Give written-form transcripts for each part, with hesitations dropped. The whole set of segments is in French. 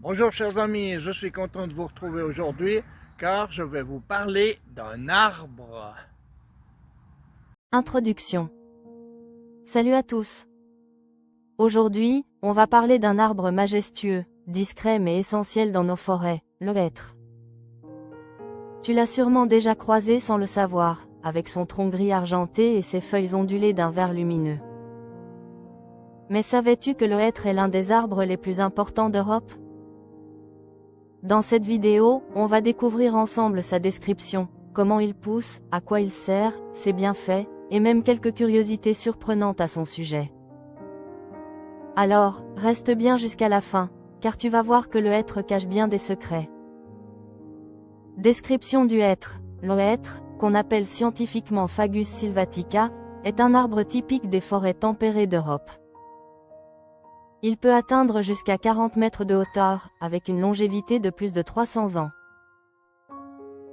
Bonjour chers amis, je suis content de vous retrouver aujourd'hui car je vais vous parler d'un arbre. Introduction. Salut à tous. Aujourd'hui, on va parler d'un arbre majestueux, discret mais essentiel dans nos forêts, le hêtre. Tu l'as sûrement déjà croisé sans le savoir, avec son tronc gris argenté et ses feuilles ondulées d'un vert lumineux. Mais savais-tu que le hêtre est l'un des arbres les plus importants d'Europe ? Dans cette vidéo, on va découvrir ensemble sa description, comment il pousse, à quoi il sert, ses bienfaits, et même quelques curiosités surprenantes à son sujet. Alors, reste bien jusqu'à la fin, car tu vas voir que le hêtre cache bien des secrets. Description du hêtre. Le hêtre, qu'on appelle scientifiquement Fagus sylvatica, est un arbre typique des forêts tempérées d'Europe. Il peut atteindre jusqu'à 40 mètres de hauteur, avec une longévité de plus de 300 ans.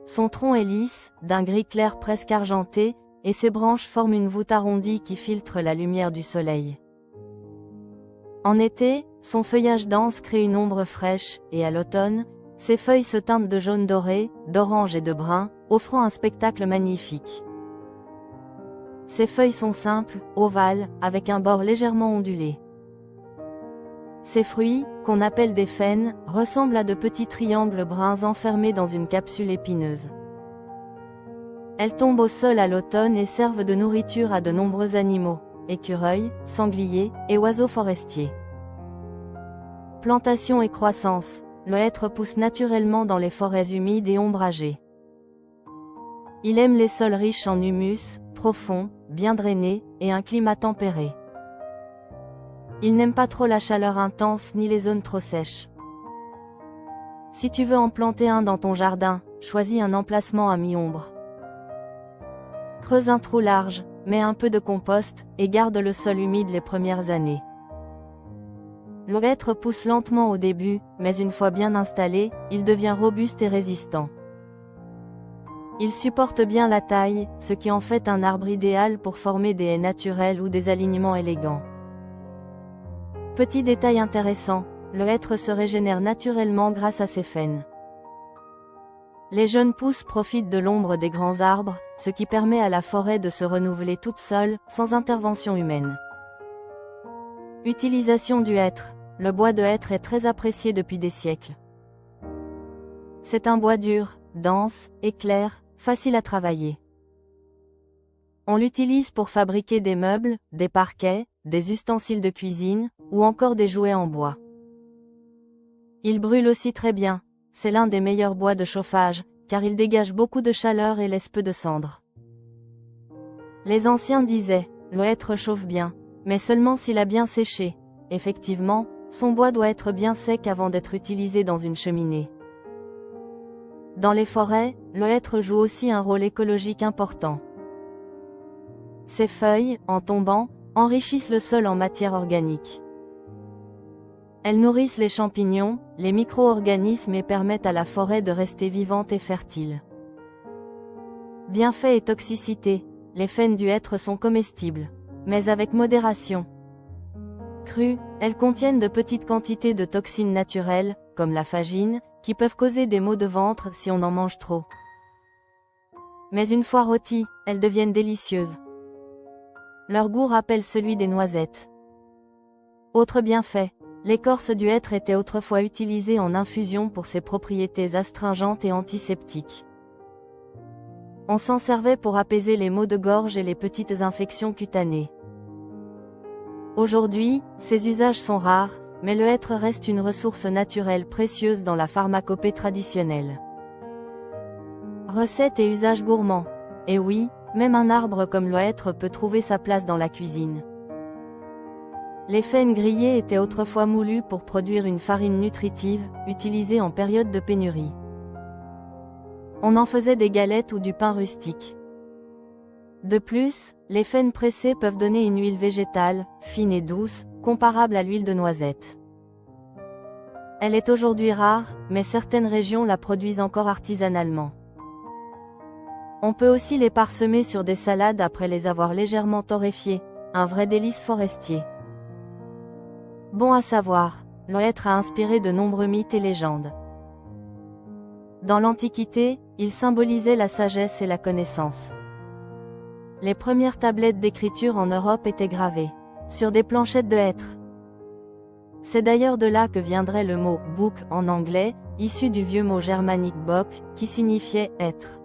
Son tronc est lisse, d'un gris clair presque argenté, et ses branches forment une voûte arrondie qui filtre la lumière du soleil. En été, son feuillage dense crée une ombre fraîche, et à l'automne, ses feuilles se teintent de jaune doré, d'orange et de brun, offrant un spectacle magnifique. Ses feuilles sont simples, ovales, avec un bord légèrement ondulé. Ces fruits, qu'on appelle des faines, ressemblent à de petits triangles bruns enfermés dans une capsule épineuse. Elles tombent au sol à l'automne et servent de nourriture à de nombreux animaux, écureuils, sangliers et oiseaux forestiers. Plantation et croissance. Le hêtre pousse naturellement dans les forêts humides et ombragées. Il aime les sols riches en humus, profonds, bien drainés, et un climat tempéré. Il n'aime pas trop la chaleur intense ni les zones trop sèches. Si tu veux en planter un dans ton jardin, choisis un emplacement à mi-ombre. Creuse un trou large, mets un peu de compost, et garde le sol humide les premières années. Le hêtre pousse lentement au début, mais une fois bien installé, il devient robuste et résistant. Il supporte bien la taille, ce qui en fait un arbre idéal pour former des haies naturelles ou des alignements élégants. Petit détail intéressant, le hêtre se régénère naturellement grâce à ses faines. Les jeunes pousses profitent de l'ombre des grands arbres, ce qui permet à la forêt de se renouveler toute seule, sans intervention humaine. Utilisation du hêtre. Le bois de hêtre est très apprécié depuis des siècles. C'est un bois dur, dense, et clair, facile à travailler. On l'utilise pour fabriquer des meubles, des parquets, des ustensiles de cuisine, ou encore des jouets en bois. Il brûle aussi très bien, c'est l'un des meilleurs bois de chauffage, car il dégage beaucoup de chaleur et laisse peu de cendres. Les anciens disaient, le hêtre chauffe bien, mais seulement s'il a bien séché. Effectivement, son bois doit être bien sec avant d'être utilisé dans une cheminée. Dans les forêts, le hêtre joue aussi un rôle écologique important. Ses feuilles, en tombant, enrichissent le sol en matière organique. Elles nourrissent les champignons, les micro-organismes et permettent à la forêt de rester vivante et fertile. Bienfaits et toxicité. Les faines du hêtre sont comestibles, mais avec modération. Crues, elles contiennent de petites quantités de toxines naturelles, comme la phagine, qui peuvent causer des maux de ventre si on en mange trop. Mais une fois rôties, elles deviennent délicieuses. Leur goût rappelle celui des noisettes. Autre bienfait, l'écorce du hêtre était autrefois utilisée en infusion pour ses propriétés astringentes et antiseptiques. On s'en servait pour apaiser les maux de gorge et les petites infections cutanées. Aujourd'hui, ces usages sont rares, mais le hêtre reste une ressource naturelle précieuse dans la pharmacopée traditionnelle. Recettes et usages gourmands. Et oui, même un arbre comme le hêtre peut trouver sa place dans la cuisine. Les faines grillées étaient autrefois moulues pour produire une farine nutritive, utilisée en période de pénurie. On en faisait des galettes ou du pain rustique. De plus, les faines pressées peuvent donner une huile végétale, fine et douce, comparable à l'huile de noisette. Elle est aujourd'hui rare, mais certaines régions la produisent encore artisanalement. On peut aussi les parsemer sur des salades après les avoir légèrement torréfiées, un vrai délice forestier. Bon à savoir, l'être a inspiré de nombreux mythes et légendes. Dans l'Antiquité, il symbolisait la sagesse et la connaissance. Les premières tablettes d'écriture en Europe étaient gravées sur des planchettes de hêtre. C'est d'ailleurs de là que viendrait le mot « book » en anglais, issu du vieux mot germanique « bock » qui signifiait « hêtre ».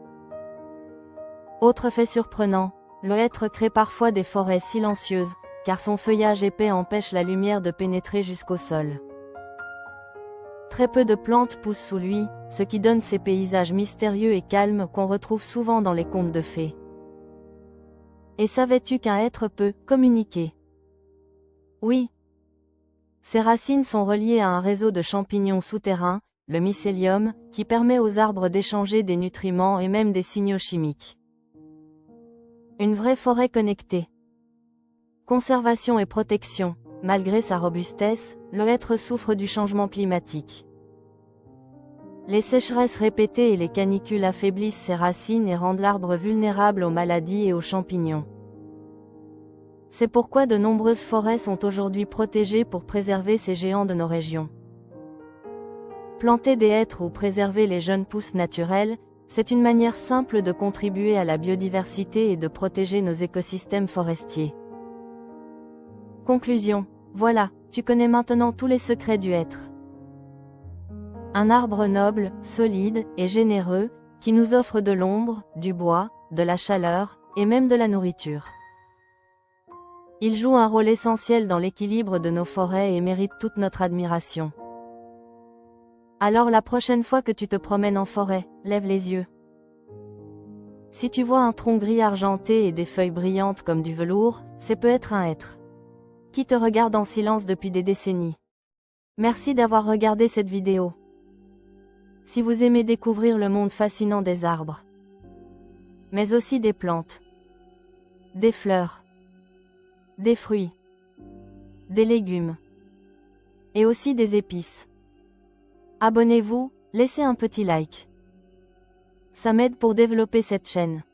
Autre fait surprenant, le hêtre crée parfois des forêts silencieuses, car son feuillage épais empêche la lumière de pénétrer jusqu'au sol. Très peu de plantes poussent sous lui, ce qui donne ces paysages mystérieux et calmes qu'on retrouve souvent dans les contes de fées. Et savais-tu qu'un hêtre peut communiquer? Oui. Ses racines sont reliées à un réseau de champignons souterrains, le mycélium, qui permet aux arbres d'échanger des nutriments et même des signaux chimiques. Une vraie forêt connectée. Conservation et protection. Malgré sa robustesse, le hêtre souffre du changement climatique. Les sécheresses répétées et les canicules affaiblissent ses racines et rendent l'arbre vulnérable aux maladies et aux champignons. C'est pourquoi de nombreuses forêts sont aujourd'hui protégées pour préserver ces géants de nos régions. Planter des hêtres ou préserver les jeunes pousses naturelles, c'est une manière simple de contribuer à la biodiversité et de protéger nos écosystèmes forestiers. Conclusion. Voilà, tu connais maintenant tous les secrets du hêtre. Un arbre noble, solide et généreux, qui nous offre de l'ombre, du bois, de la chaleur, et même de la nourriture. Il joue un rôle essentiel dans l'équilibre de nos forêts et mérite toute notre admiration. Alors la prochaine fois que tu te promènes en forêt, lève les yeux. Si tu vois un tronc gris argenté et des feuilles brillantes comme du velours, c'est peut-être un hêtre qui te regarde en silence depuis des décennies. Merci d'avoir regardé cette vidéo. Si vous aimez découvrir le monde fascinant des arbres, mais aussi des plantes, des fleurs, des fruits, des légumes, et aussi des épices, abonnez-vous, laissez un petit like. Ça m'aide pour développer cette chaîne.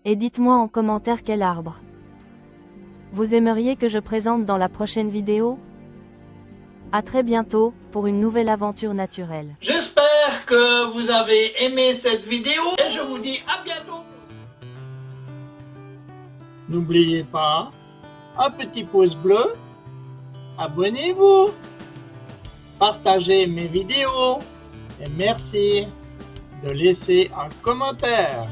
Et dites-moi en commentaire quel arbre vous aimeriez que je présente dans la prochaine vidéo? À très bientôt, pour une nouvelle aventure naturelle. J'espère que vous avez aimé cette vidéo et je vous dis à bientôt. N'oubliez pas, un petit pouce bleu, abonnez-vous, partagez mes vidéos et merci de laisser un commentaire.